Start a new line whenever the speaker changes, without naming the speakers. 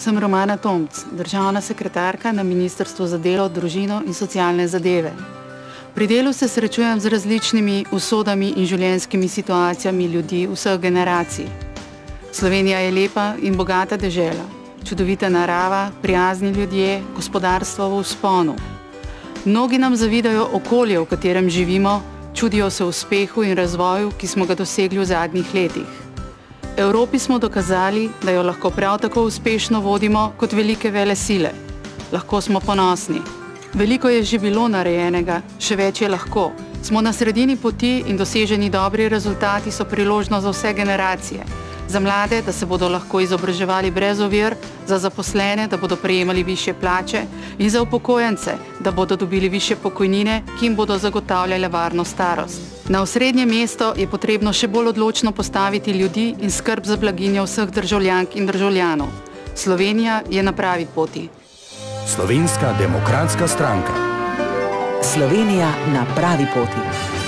sem Romana Tomc, državna sekretarka na Ministrstvu za delo, družino in socialne zadeve. Pri delu se srečujem z različnimi usodami in življenjskimi situacijami ljudi vseh generacij. Slovenija je lepa in bogata dežela, čudovita narava, prijazni ljudje, gospodarstvo v vzponu. Mnogi nam zavidajo okolje, v katerem živimo, čudijo se uspehu in razvoju, ki smo ga dosegli v zadnjih letih. Evropi smo dokazali, da jo lahko prav tako uspešno vodimo kot velike velesile. Lahko smo ponosni. Veliko je že bilo narejenega, še več je lahko. Smo na sredini poti in doseženi dobri rezultati so priložnost za vse generacije. Za mlade, da se bodo lahko izobraževali brez ovir, za zaposlene, da bodo prejemali višje plače in za upokojence, da bodo dobili višje pokojnine, ki jim bodo zagotavljale varno starost. Na osrednje mesto je potrebno še bolj odločno postaviti ljudi in skrb za blaginjo vseh državljank in državljanov. Slovenija je na pravi poti.
Slovenska demokratska stranka.
Slovenija na pravi poti.